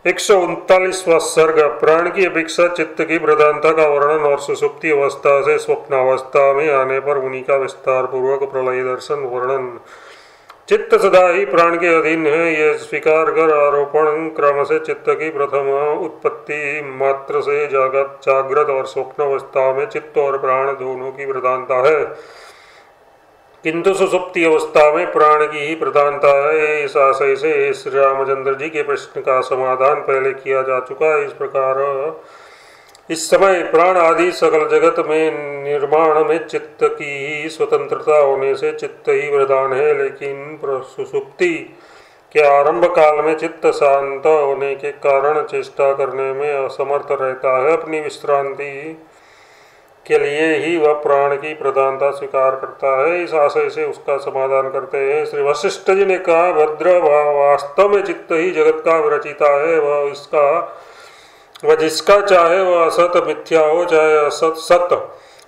139वां सर्ग। प्राण की अपेक्षा चित्त की प्रधानता का वर्णन और सुषुप्ति अवस्था से स्वप्नावस्था में आने पर उन्हीं का विस्तार पूर्वक प्रलय दर्शन वर्णन। चित्त सदा ही प्राण के अधीन है, यह स्वीकार कर आरोपण क्रम से चित्त की प्रथम उत्पत्ति मात्र से जागृत और स्वप्न अवस्था में चित्त और प्राण दोनों की प्रधानता है, किंतु सुषुप्ति अवस्था में प्राण की ही प्रधानता है। इस आशय से श्री रामचंद्र जी के प्रश्न का समाधान पहले किया जा चुका है। इस प्रकार इस समय प्राण आदि सकल जगत में निर्माण में चित्त की ही स्वतंत्रता होने से चित्त ही प्रधान है, लेकिन सुषुप्ति के आरंभ काल में चित्त शांत होने के कारण चेष्टा करने में असमर्थ रहता है। अपनी विश्रांति के लिए ही वह प्राण की प्रधानता स्वीकार करता है। इस आशय से उसका समाधान करते हैं। श्री वशिष्ठ जी ने कहा, भद्र वास्तव में चित्त ही जगत का रचिता है। वह जिसका चाहे वह असत मिथ्या हो, चाहे असत सत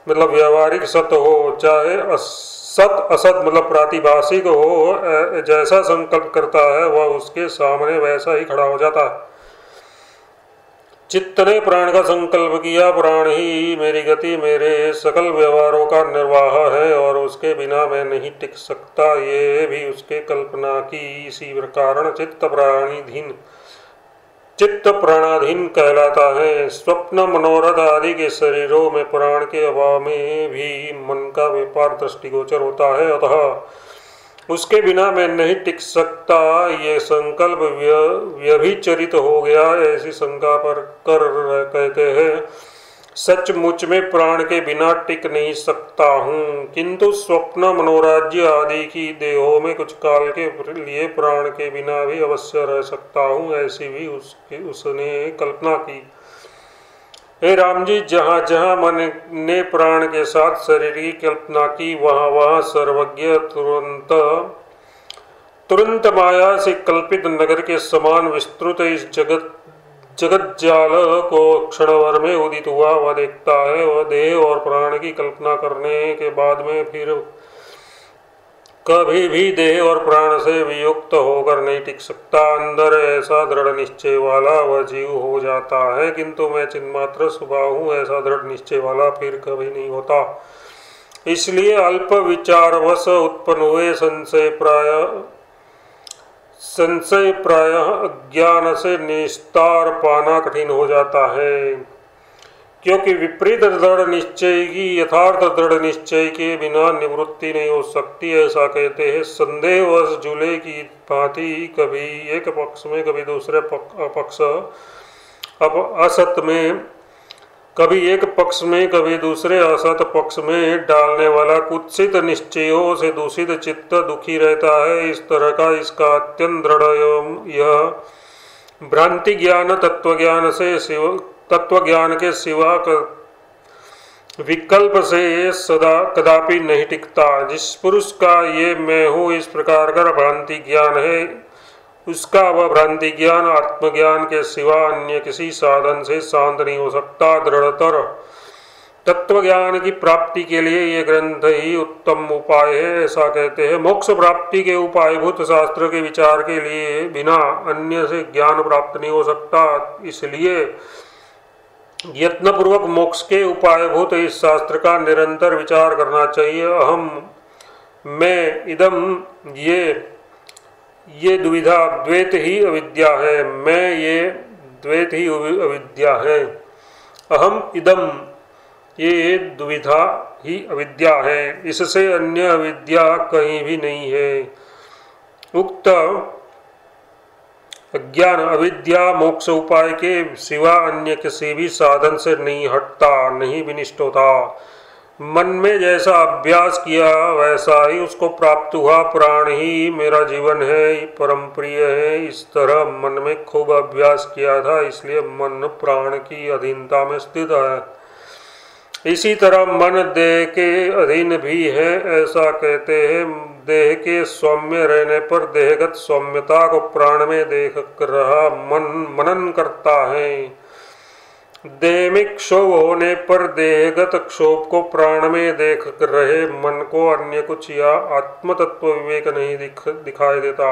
मतलब व्यवहारिक सत हो, चाहे असत असत मतलब प्रातिभाषिक हो, जैसा संकल्प करता है वह उसके सामने वैसा ही खड़ा हो जाता है। चित्त ने प्राण का संकल्प किया, प्राण ही मेरी गति मेरे सकल व्यवहारों का निर्वाह है और उसके बिना मैं नहीं टिक सकता, ये भी उसके कल्पना की। इसी कारण चित्त प्राणाधीन कहलाता है। स्वप्न मनोरथ आदि के शरीरों में प्राण के अभाव में भी मन का व्यापार दृष्टिगोचर होता है, अतः उसके बिना मैं नहीं टिक सकता, ये संकल्प व्यभिचरित हो गया, ऐसी शंका पर कर कहते हैं सचमुच में प्राण के बिना टिक नहीं सकता हूँ, किंतु स्वप्न मनोराज्य आदि की देहों में कुछ काल के लिए प्राण के बिना भी अवश्य रह सकता हूँ, ऐसी भी उसने कल्पना की। हे राम जी, जहाँ जहाँ मन ने प्राण के साथ शरीर की कल्पना की, वहाँ वहाँ सर्वज्ञ तुरंत माया से कल्पित नगर के समान विस्तृत इस जगत जाल को क्षणभर में उदित हुआ वह देखता है। वह देह और प्राण की कल्पना करने के बाद में फिर कभी भी देह और प्राण से वियुक्त होकर नहीं टिक सकता। अंदर ऐसा दृढ़ निश्चय वाला वह जीव हो जाता है, किंतु मैं चिन्मात्र स्वभाव हूँ, ऐसा दृढ़ निश्चय वाला फिर कभी नहीं होता। इसलिए अल्प विचारवश उत्पन्न हुए संशय प्राय अज्ञान से निस्तार पाना कठिन हो जाता है, क्योंकि विपरीत दृढ़ निश्चय की यथार्थ दृढ़ निश्चय के बिना निवृत्ति नहीं हो सकती। ऐसा कहते हैं, संदेहवश झूले की भांति कभी एक पक्ष में कभी दूसरे पक्ष असत में, कभी एक पक्ष में कभी दूसरे असत पक्ष में डालने वाला कुत्सित निश्चयों से दूषित चित्त दुखी रहता है। इस तरह का इसका अत्यंत दृढ़ यह भ्रांति ज्ञान तत्व ज्ञान के सिवा विकल्प से सदा कदापि नहीं टिकता। जिस पुरुष का ये मैं हूँ इस प्रकार का भ्रांति ज्ञान है, उसका वह भ्रांति ज्ञान आत्मज्ञान के सिवा अन्य किसी साधन से शांत नहीं हो सकता। दृढ़तर तत्व ज्ञान की प्राप्ति के लिए ये ग्रंथ ही उत्तम उपाय है, ऐसा कहते हैं। मोक्ष प्राप्ति के उपायभूत शास्त्र के विचार के लिए बिना अन्य से ज्ञान प्राप्त नहीं हो सकता, इसलिए यत्नपूर्वक मोक्ष के उपायभूत इस शास्त्र का निरंतर विचार करना चाहिए। अहम मैं इदम ये दुविधा द्वैत ही अविद्या है, मैं ये द्वैत ही अविद्या है। अहम इदम ये दुविधा ही अविद्या है, इससे अन्य अविद्या कहीं भी नहीं है। उक्त अज्ञान अविद्या मोक्ष उपाय के सिवा अन्य किसी भी साधन से नहीं हटता, नहीं विनिष्ट होता। मन में जैसा अभ्यास किया वैसा ही उसको प्राप्त हुआ। प्राण ही मेरा जीवन है, परम प्रिय है, इस तरह मन में खूब अभ्यास किया था, इसलिए मन प्राण की अधीनता में स्थित है। इसी तरह मन देह के अधीन भी है, ऐसा कहते हैं। देह के सौम्य रहने पर देहगत सौम्यता को प्राण में देख रहा मन मनन करता है। देह में क्षोभ होने पर देहगत क्षोभ को प्राण में देख रहे मन को अन्य कुछ या आत्म तत्व विवेक नहीं दिखाई देता।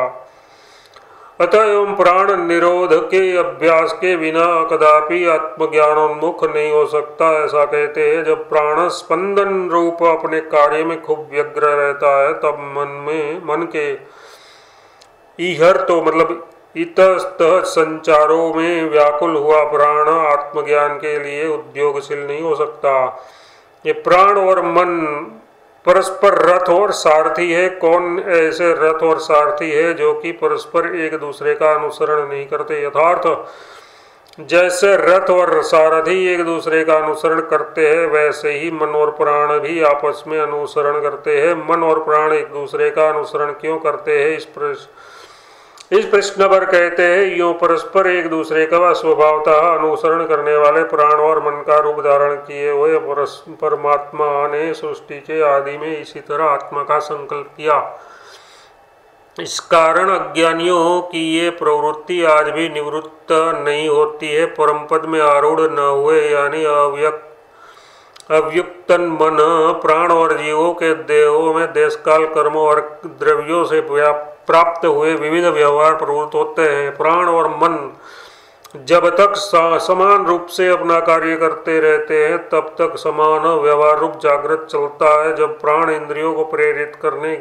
अतः एवं प्राण निरोध के अभ्यास के बिना कदापि आत्मज्ञानोन्मुख नहीं हो सकता। ऐसा कहते हैं जब प्राण स्पंदन रूप अपने कार्य में खूब व्यग्र रहता है तब मन के ईहर तो मतलब इतस्तः संचारों में व्याकुल हुआ प्राण आत्मज्ञान के लिए उद्योगशील नहीं हो सकता। ये प्राण और मन परस्पर रथ और सारथी है। कौन ऐसे रथ और सारथी है जो कि परस्पर एक दूसरे का अनुसरण नहीं करते। यथार्थ जैसे रथ और सारथी एक दूसरे का अनुसरण करते हैं वैसे ही मन और प्राण भी आपस में अनुसरण करते हैं। मन और प्राण एक दूसरे का अनुसरण क्यों करते हैं इस प्रश्न पर कहते हैं यूं परस्पर एक दूसरे का स्वभावतः अनुसरण करने वाले प्राण और मन का रूप धारण किए हुए परमात्मा ने सृष्टि के आदि में इसी तरह आत्मा का संकल्प किया। इस कारण अज्ञानियों की ये प्रवृत्ति आज भी निवृत्त नहीं होती है। परम पद में आरूढ़ न हुए यानी अव्युक्तन मन प्राण और जीवों के देहों में देश काल कर्मों और द्रव्यों से प्राप्त हुए विविध व्यवहार प्रवृत्त होते हैं। प्राण और मन जब तक समान रूप से अपना कार्य करते रहते हैं तब तक समान व्यवहार रूप जागृत चलता है। जब प्राण इंद्रियों को प्रेरित करने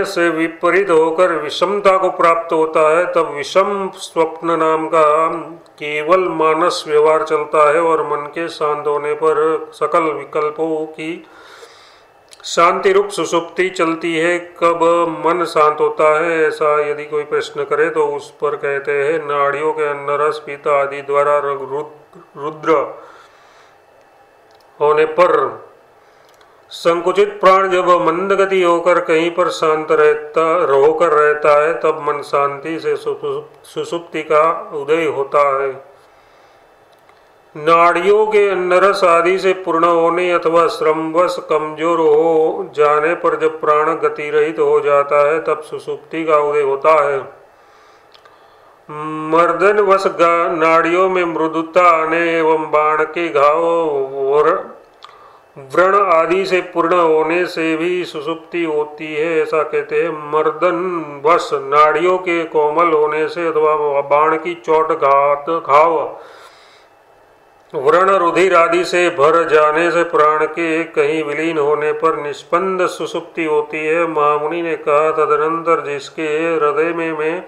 से विपरीत होकर विषमता को प्राप्त होता है तब विषम स्वप्न नाम का केवल मानस व्यवहार चलता है और मन के शांत होने पर सकल विकल्पों की शांति रूप सुषुप्ति चलती है। कब मन शांत होता है ऐसा यदि कोई प्रश्न करे तो उस पर कहते हैं नाड़ियों के अन्नरस पीता आदि द्वारा रुद्र होने पर संकुचित प्राण जब मंदगति होकर कहीं पर शांत रहता है तब मन शांति से सुषुप्ति का उदय होता है। नाड़ियों के नरस आदि से पूर्ण होने अथवा श्रमवश कमजोर हो जाने पर जब प्राण गति रहित हो जाता है तब सुषुप्ति का उदय होता है। मर्दनवश नाड़ियों में मृदुता आने एवं बाण के घाव और व्रण आदि से पूर्ण होने से भी सुषुप्ति होती है। ऐसा कहते हैं मर्दन वश नाड़ियों के कोमल होने से अथवा बाण की चोट घाव व्रण रुधिर आदि से भर जाने से प्राण के कहीं विलीन होने पर निष्पन्द सुषुप्ति होती है। महामुनि ने कहा तदनंतर जिसके हृदय में मैं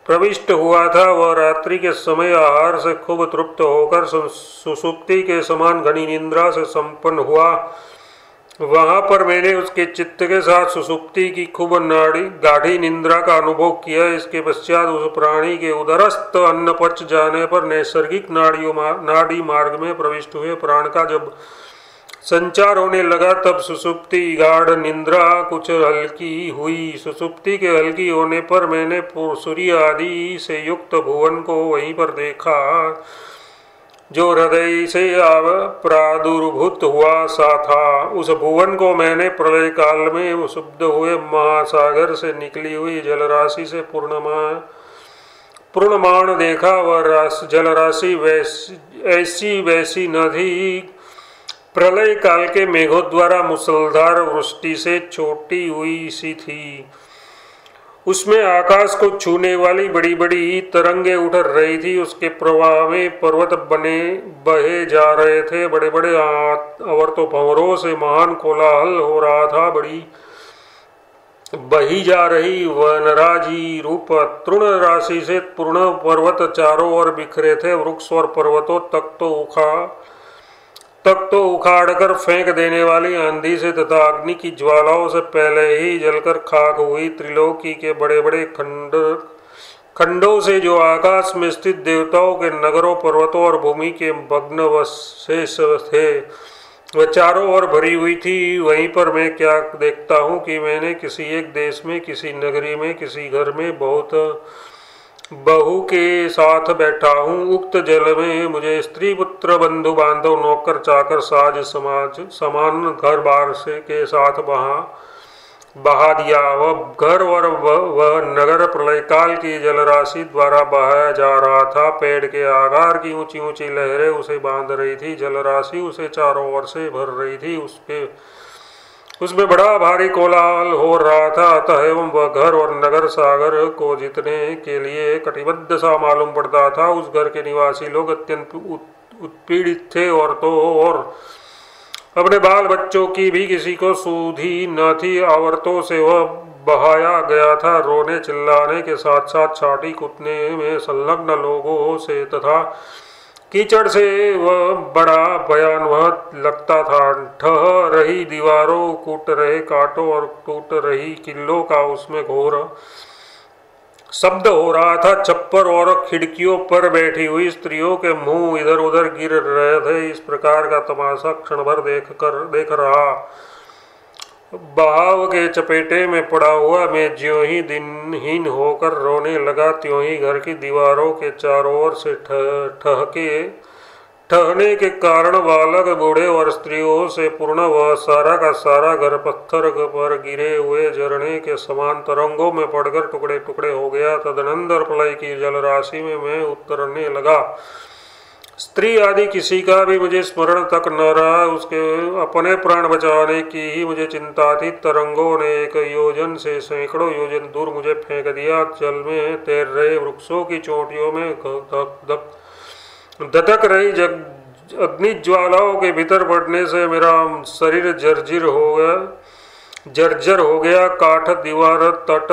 प्रविष्ट हुआ था वह रात्रि के समय आहार से खूब तृप्त होकर सुषुप्ति के समान घनी निद्रा से संपन्न हुआ। वहां पर मैंने उसके चित्त के साथ सुषुप्ति की खूब गाढ़ी निद्रा का अनुभव किया। इसके पश्चात उस प्राणी के उदरस्थ अन्न पच जाने पर नैसर्गिक नाड़ी मार्ग में प्रविष्ट हुए प्राण का जब संचार होने लगा तब सुषुप्ति गाढ़ निद्रा कुछ हल्की हुई। सुषुप्ति के हल्की होने पर मैंने सूर्य आदि से युक्त भुवन को वहीं पर देखा जो हृदय से प्रादुर्भूत हुआ सा था। उस भुवन को मैंने प्रलय काल में शुद्ध हुए महासागर से निकली हुई जलराशि से पूर्णमान देखा। वह जलराशि ऐसी वैसी नदी प्रलय काल के मेघों द्वारा मुसलधार वृष्टि से छोटी हुई सी थी। उसमें आकाश को छूने वाली बड़ी बड़ी तरंगे उठ रही थी। उसके प्रवाह में पर्वत बहे जा रहे थे। बड़े बड़े आवर्तों भंवरों से महान कोलाहल हो रहा था। बड़ी बही जा रही वनराजी रूप तृण राशि से पूर्ण पर्वत चारों ओर बिखरे थे। वृक्ष और पर्वतों तक तो उखाड़कर फेंक देने वाली आंधी से तथा अग्नि की ज्वालाओं से पहले ही जलकर खाक हुई त्रिलोकी के बड़े बड़े खंडों से जो आकाश में स्थित देवताओं के नगरों पर्वतों और भूमि के भग्नावशेष थे वह चारों ओर भरी हुई थी। वहीं पर मैं क्या देखता हूँ कि मैंने किसी एक देश में किसी नगरी में किसी घर में बहुत बहू के साथ बैठा हूँ। उक्त जल में मुझे स्त्री पुत्र बंधु बांधव नौकर चाकर साज समाज समान घर बार से के साथ बहा दिया। वह घर और वह नगर प्रलय काल की जलराशि द्वारा बहाया जा रहा था। पेड़ के आकार की ऊंची ऊंची लहरें उसे बांध रही थी। जलराशि उसे चारों ओर से भर रही थी। उसके उसमें बड़ा भारी कोलाहल हो रहा था। अतः एवं वह घर और नगर सागर को जीतने के लिए कटिबद्ध सा मालूम पड़ता था। उस घर के निवासी लोग अत्यंत उत्पीड़ित थे और तो और अपने बाल बच्चों की भी किसी को सुधी न थी। आवर्तों से वह बहाया गया था। रोने चिल्लाने के साथ साथ छाटी कूदने में संलग्न लोगों से तथा कीचड़ से वह बड़ा भयानक लगता था। ढह रही दीवारों, कूट रहे कांटों और टूट रही किल्लों का उसमें घोर शब्द हो रहा था। छप्पर और खिड़कियों पर बैठी हुई स्त्रियों के मुंह इधर उधर गिर रहे थे। इस प्रकार का तमाशा क्षण भर देख रहा बहाव के चपेटे में पड़ा हुआ मैं ज्यों ही दिनहीन होकर रोने लगा, त्यों ही घर की दीवारों के चारों ओर से ठहने के कारण बालक, बूढ़े और स्त्रियों से पूर्ण वह सारा का सारा घर पत्थर पर गिरे हुए झरने के समान तरंगों में पड़कर टुकड़े टुकड़े हो गया। तदनंतर प्रलय की जलराशि में मैं उतरने लगा। स्त्री आदि किसी का भी मुझे स्मरण तक न रहा। उसके अपने प्राण बचाने की ही मुझे चिंता थी। तरंगों ने एक योजन से सैकड़ों योजन दूर मुझे फेंक दिया। जल में तैर रहे वृक्षों की चोटियों में धधक रही अग्नि ज्वालाओं के भीतर पड़ने से मेरा शरीर जर्जर हो गया। काठ, दीवार, तट,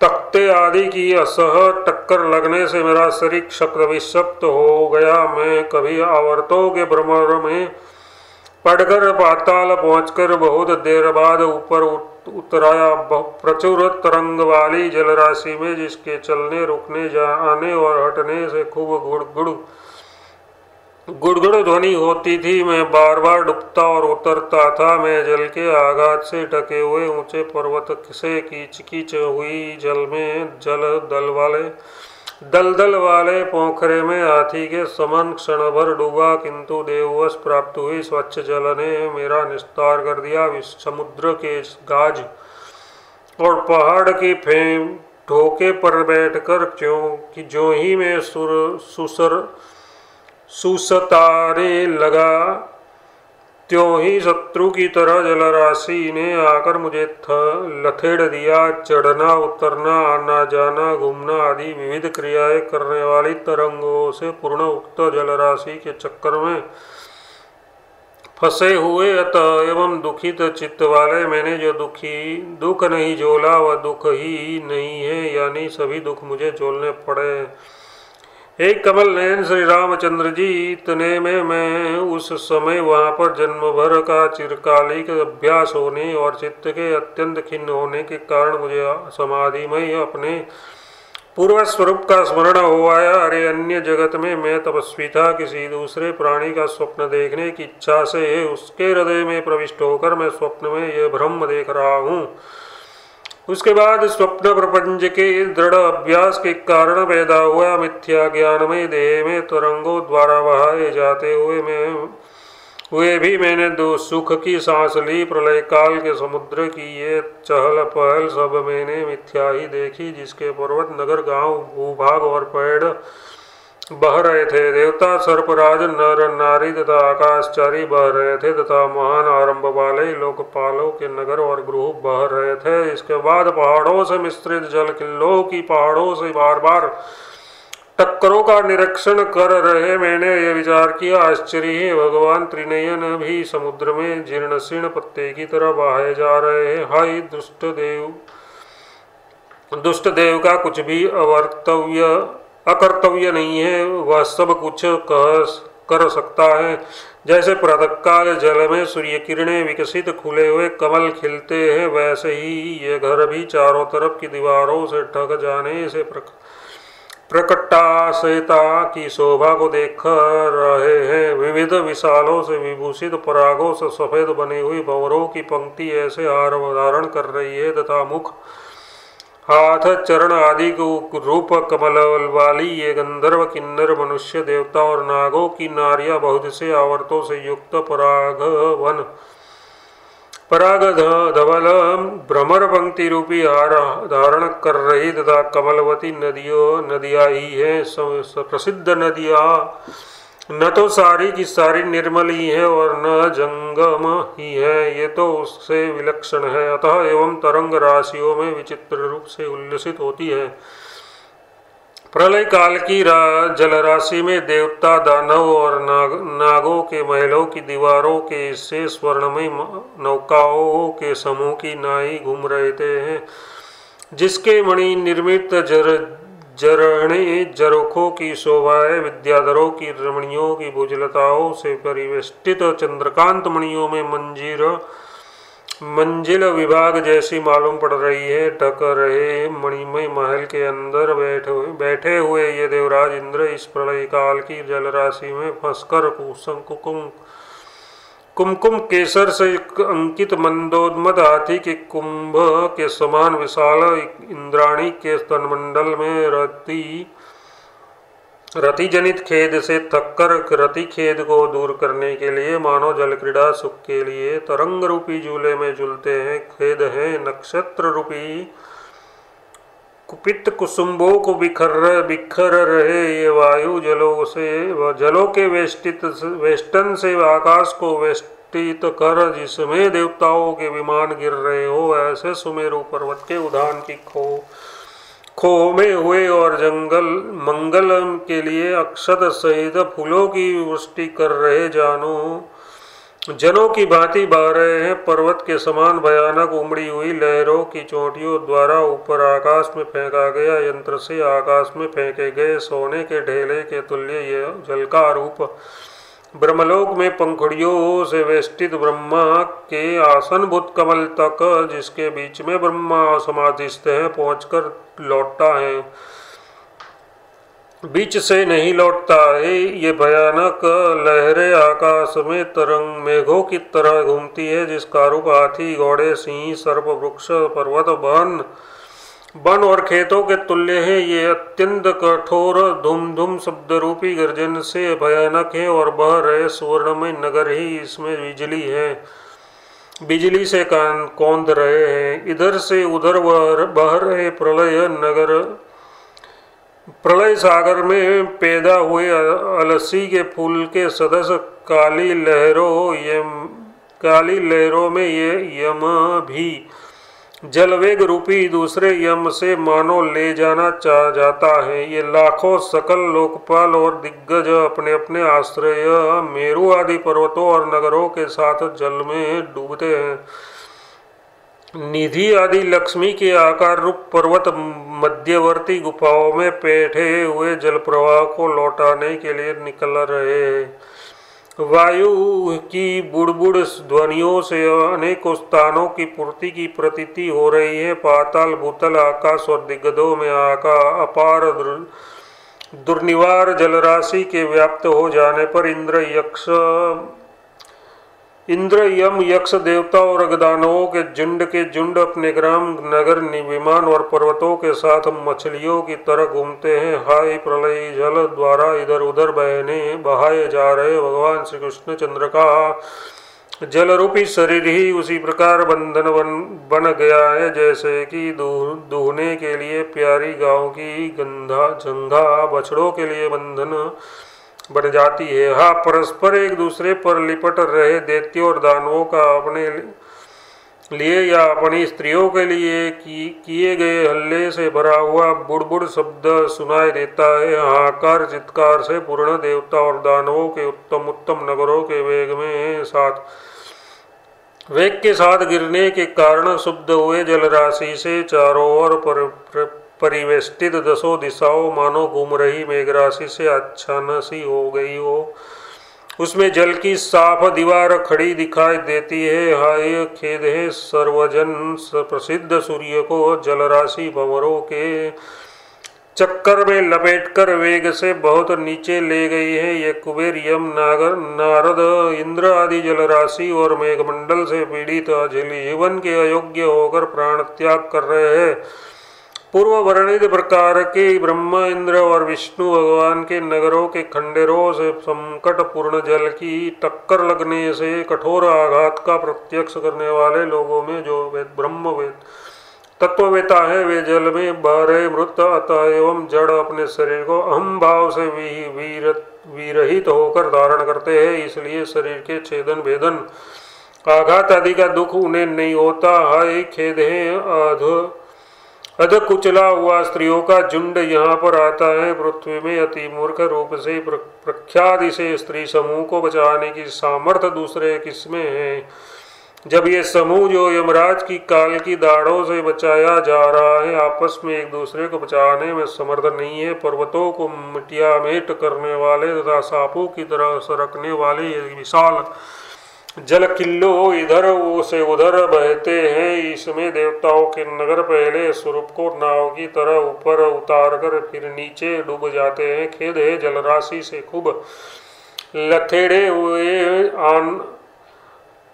तख्ते आदि की असह टक्कर लगने से मेरा शरीर शक्त विषक्त हो गया। मैं कभी आवर्तों के भ्रमर में पड़कर पाताल पहुंचकर बहुत देर बाद ऊपर उतराया। प्रचुर तरंग वाली जलराशि में जिसके चलने रुकने जाने और हटने से खूब गुड़गुड़ ध्वनि होती थी, मैं बार बार डूबता और उतरता था। मैं जल के आघात से ढके हुए ऊंचे पर्वत से कीच हुई जल में दलदल वाले पोखरे में हाथी के समान क्षण भर डूबा, किंतु देववश प्राप्त हुई स्वच्छ जल ने मेरा निस्तार कर दिया। समुद्र के गाज और पहाड़ की फेम ढोके पर बैठकर जो ही मैं सुसताने लगा, त्यों ही शत्रु की तरह जलराशि ने आकर मुझे लथेड़ दिया। चढ़ना, उतरना, आना जाना, घूमना आदि विविध क्रियाएं करने वाली तरंगों से पूर्ण उक्त जलराशि के चक्कर में फंसे हुए अतः एवं दुखित चित्त वाले मैंने जो दुख नहीं झोला वह दुख ही नहीं है, यानी सभी दुख मुझे झोलने पड़े। एक कमल नयन श्री रामचंद्र जी, इतने में मैं उस समय वहां पर जन्म भर का चिरकालिक अभ्यास होने और चित्त के अत्यंत खिन्न होने के कारण मुझे समाधिमय अपने पूर्व स्वरूप का स्मरण हो आया। अरे अन्य जगत में मैं तपस्वी था, किसी दूसरे प्राणी का स्वप्न देखने की इच्छा से उसके हृदय में प्रविष्ट होकर मैं स्वप्न में यह ब्रह्म देख रहा हूँ। उसके बाद स्वप्न प्रपंच के दृढ़ अभ्यास के कारण पैदा हुआ मिथ्या ज्ञान में देह में तरंगों द्वारा बहाए जाते हुए भी मैंने दो सुख की सांस ली। प्रलय काल के समुद्र की ये चहल पहल सब मैंने मिथ्या ही देखी, जिसके पर्वत, नगर, गांव, भूभाग और पेड़ बह रहे थे। देवता, सर्पराज, नर नारी तथा आकाशचारी बह रहे थे तथा महान आरंभ वाले लोकपालों के नगर और गृह बह रहे थे। इसके बाद पहाड़ों से मिश्रित जल किल्लों की पहाड़ों से बार बार टक्करों का निरीक्षण कर रहे मैंने ये विचार किया, आश्चर्य है, भगवान त्रिनयन भी समुद्र में जीर्ण शीर्ण पत्ते की तरह बहाए जा रहे हैं। हाय दुष्ट देव का कुछ भी अकर्तव्य नहीं है, वह सब कुछ कर सकता है। जैसे प्रातःकाल जल में सूर्य किरणें विकसित खुले हुए कमल खिलते हैं, वैसे ही ये घर भी चारों तरफ की दीवारों से ढक जाने से प्रकटाशयता की शोभा को देख रहे हैं। विविध विशालों से विभूषित परागों से सफेद बनी हुई भंवरों की पंक्ति ऐसे हार धारण कर रही है तथा मुख, हाथ, चरण आदि को रूप कमल वाली ये गंधर्व, किन्नर, मनुष्य, देवता और नागों की नारियां बहुत से आवर्तों से युक्त पराग धवल भ्रमर पंक्ति रूपी हार धारण कर रही तथा कमलवती नदियाँ ही है। प्रसिद्ध नदियाँ न तो सारी की सारी निर्मल ही है और न जंगम ही है, ये तो उससे विलक्षण है। अतः एवं तरंग राशियों में विचित्र रूप से उल्लसित होती है। प्रलय काल की जलराशि में देवता, दानव और नागों के महलों की दीवारों के हिस्से स्वर्णमय नौकाओं के समूह की नाई घूम रहे थे, जिसके मणि निर्मित जरणे झरोखों की शोभाएं विद्याधरों की रमणियों की भुजलताओं से परिवेष्टित चंद्रकांत मणियों में मंजिल विभाग जैसी मालूम पड़ रही है। ढक रहे मणिमय महल के अंदर बैठे हुए ये देवराज इंद्र इस प्रलय काल की जलराशि में फंसकर कुमकुम केसर से अंकित मंदोन्मद हाथी के कुंभ के समान विशाल इंद्राणी के स्तनमंडल में रति जनित खेद से थककर रति खेद को दूर करने के लिए मानो जल क्रीड़ा सुख के लिए तरंग रूपी झूले में झूलते हैं। खेद है नक्षत्र रूपी कुपित कुसुम्बों को बिखर रहे ये वायु जलों के वेष्टन से आकाश को वेष्टित कर जिसमें देवताओं के विमान गिर रहे हो, ऐसे सुमेरु पर्वत के उद्यान की खो में हुए और जंगल मंगल के लिए अक्षत सहित फूलों की वृष्टि कर रहे जनों की भांति बह रहे हैं। पर्वत के समान भयानक उमड़ी हुई लहरों की चोटियों द्वारा ऊपर आकाश में फेंका गया यंत्र से आकाश में फेंके गए सोने के ढेले के तुल्य ये जल का रूप ब्रह्मलोक में पंखुड़ियों से वेष्टित ब्रह्मा के आसनभूत कमल तक, जिसके बीच में ब्रह्मा समाधिस्थ है, पहुंचकर लौटता है, बीच से नहीं लौटता है। ये भयानक लहरें आकाश में तरंग मेघों की तरह घूमती है, जिसका रूप हाथी, घोड़े, सिंह, सर्प, वृक्ष, पर्वत, वन और खेतों के तुल्य है। ये अत्यंत कठोर धूम धूम शब्द रूपी गर्जन से भयानक है और बह रहे सुवर्णमय नगर ही इसमें बिजली से कान कौंध रहे हैं। इधर से उधर बह रहे प्रलय सागर में पैदा हुए अलसी के फूल के सदस्य काली लहरों में ये यम भी जलवेग रूपी दूसरे यम से मानो ले जाना चाह जाता है। ये लाखों सकल लोकपाल और दिग्गज अपने अपने आश्रय मेरु आदि पर्वतों और नगरों के साथ जल में डूबते हैं। निधि आदि लक्ष्मी के आकार रूप पर्वत मध्यवर्ती गुफाओं में बैठे हुए जल प्रवाह को लौटाने के लिए निकल रहे हैं। वायु की बुड़बुड़ ध्वनियों से अनेकों स्थानों की पूर्ति की प्रतीति हो रही है। पाताल, भूतल, आकाश और दिग्गजों में अपार दुर्निवार जलराशि के व्याप्त हो जाने पर इंद्र, यम, यक्ष, देवता और गदानवों के झुंड अपने ग्राम, नगर, विमान और पर्वतों के साथ मछलियों की तरह घूमते हैं। हाय प्रलय जल द्वारा इधर उधर बहाए जा रहे भगवान श्री कृष्ण चंद्र का जल रूपी शरीर ही उसी प्रकार बंधन बन गया है, जैसे कि दूहने के लिए प्यारी गांव की जंघा बछड़ों के लिए बंधन बन जाती है। हाँ, परस्पर एक दूसरे पर लिपट रहे दैत्यों और दानवों का अपने लिए या अपनी स्त्रियों के लिए किए गए हल्ले से भरा हुआ बुड़बुड़ शब्द सुनाई देता है। हाहाकार चित्कार से पूर्ण देवता और दानवों के उत्तम उत्तम नगरों के वेग के साथ गिरने के कारण शुद्ध हुए जलराशि से चारों ओर परिवेष्टित दसों दिशाओं मानो घूम रही मेघराशि से आच्छादन सी हो गई हो। उसमें जल की साफ दीवार खड़ी दिखाई देती है। हाय खेद है सर्वजन प्रसिद्ध सूर्य को जलराशि भंवरों के चक्कर में लपेटकर वेग से बहुत नीचे ले गई है। ये कुबेर, यम, नारद, इंद्र आदि जलराशि और मेघमंडल से पीड़ित जीवन के अयोग्य होकर प्राण त्याग कर रहे हैं। पूर्व वर्णित प्रकार के ब्रह्मा, इंद्र और विष्णु भगवान के नगरों के खंडेरों से संकट पूर्ण जल की टक्कर लगने से कठोर आघात का प्रत्यक्ष करने वाले लोगों में जो ब्रह्मवेद तत्ववेता है वे जल में बह रहे मृत, अतः एवं जड़ अपने शरीर को अहम भाव से विरहित होकर धारण करते हैं, इसलिए शरीर के छेदन भेदन आघात आदि का दुख उन्हें नहीं होता। हाय खेद है, अध कुचला हुआ स्त्रियों का झुंड यहाँ पर आता है। पृथ्वी में अति मूर्ख रूप से प्रख्याति से स्त्री समूह को बचाने की सामर्थ्य दूसरे किसमें है? जब ये समूह जो यमराज की काल की दाढ़ों से बचाया जा रहा है, आपस में एक दूसरे को बचाने में समर्थ नहीं है। पर्वतों को मिटिया मेट करने वाले तथा सांपों की तरह सरकने वाले ये विशाल जल किल्लों इधर से उधर बहते हैं। इसमें देवताओं के नगर पहले स्वरूप को नाव की तरह ऊपर उतार कर फिर नीचे डूब जाते हैं। खेद है, जलराशि से खूब लथेड़े हुए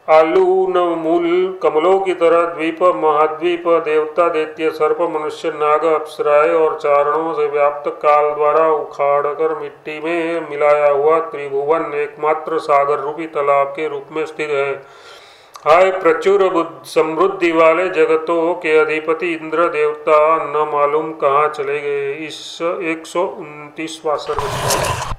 आलून मूल कमलों की तरह द्वीप महाद्वीप देवता दैत्य सर्प मनुष्य नाग अप्सराएं और चारणों से व्याप्त काल द्वारा उखाड़कर मिट्टी में मिलाया हुआ त्रिभुवन एकमात्र सागर रूपी तालाब के रूप में स्थित है। हाय प्रचुर समृद्धि वाले जगतों के अधिपति इंद्र देवता न मालूम कहाँ चले गए। इस 129वां सर्ग।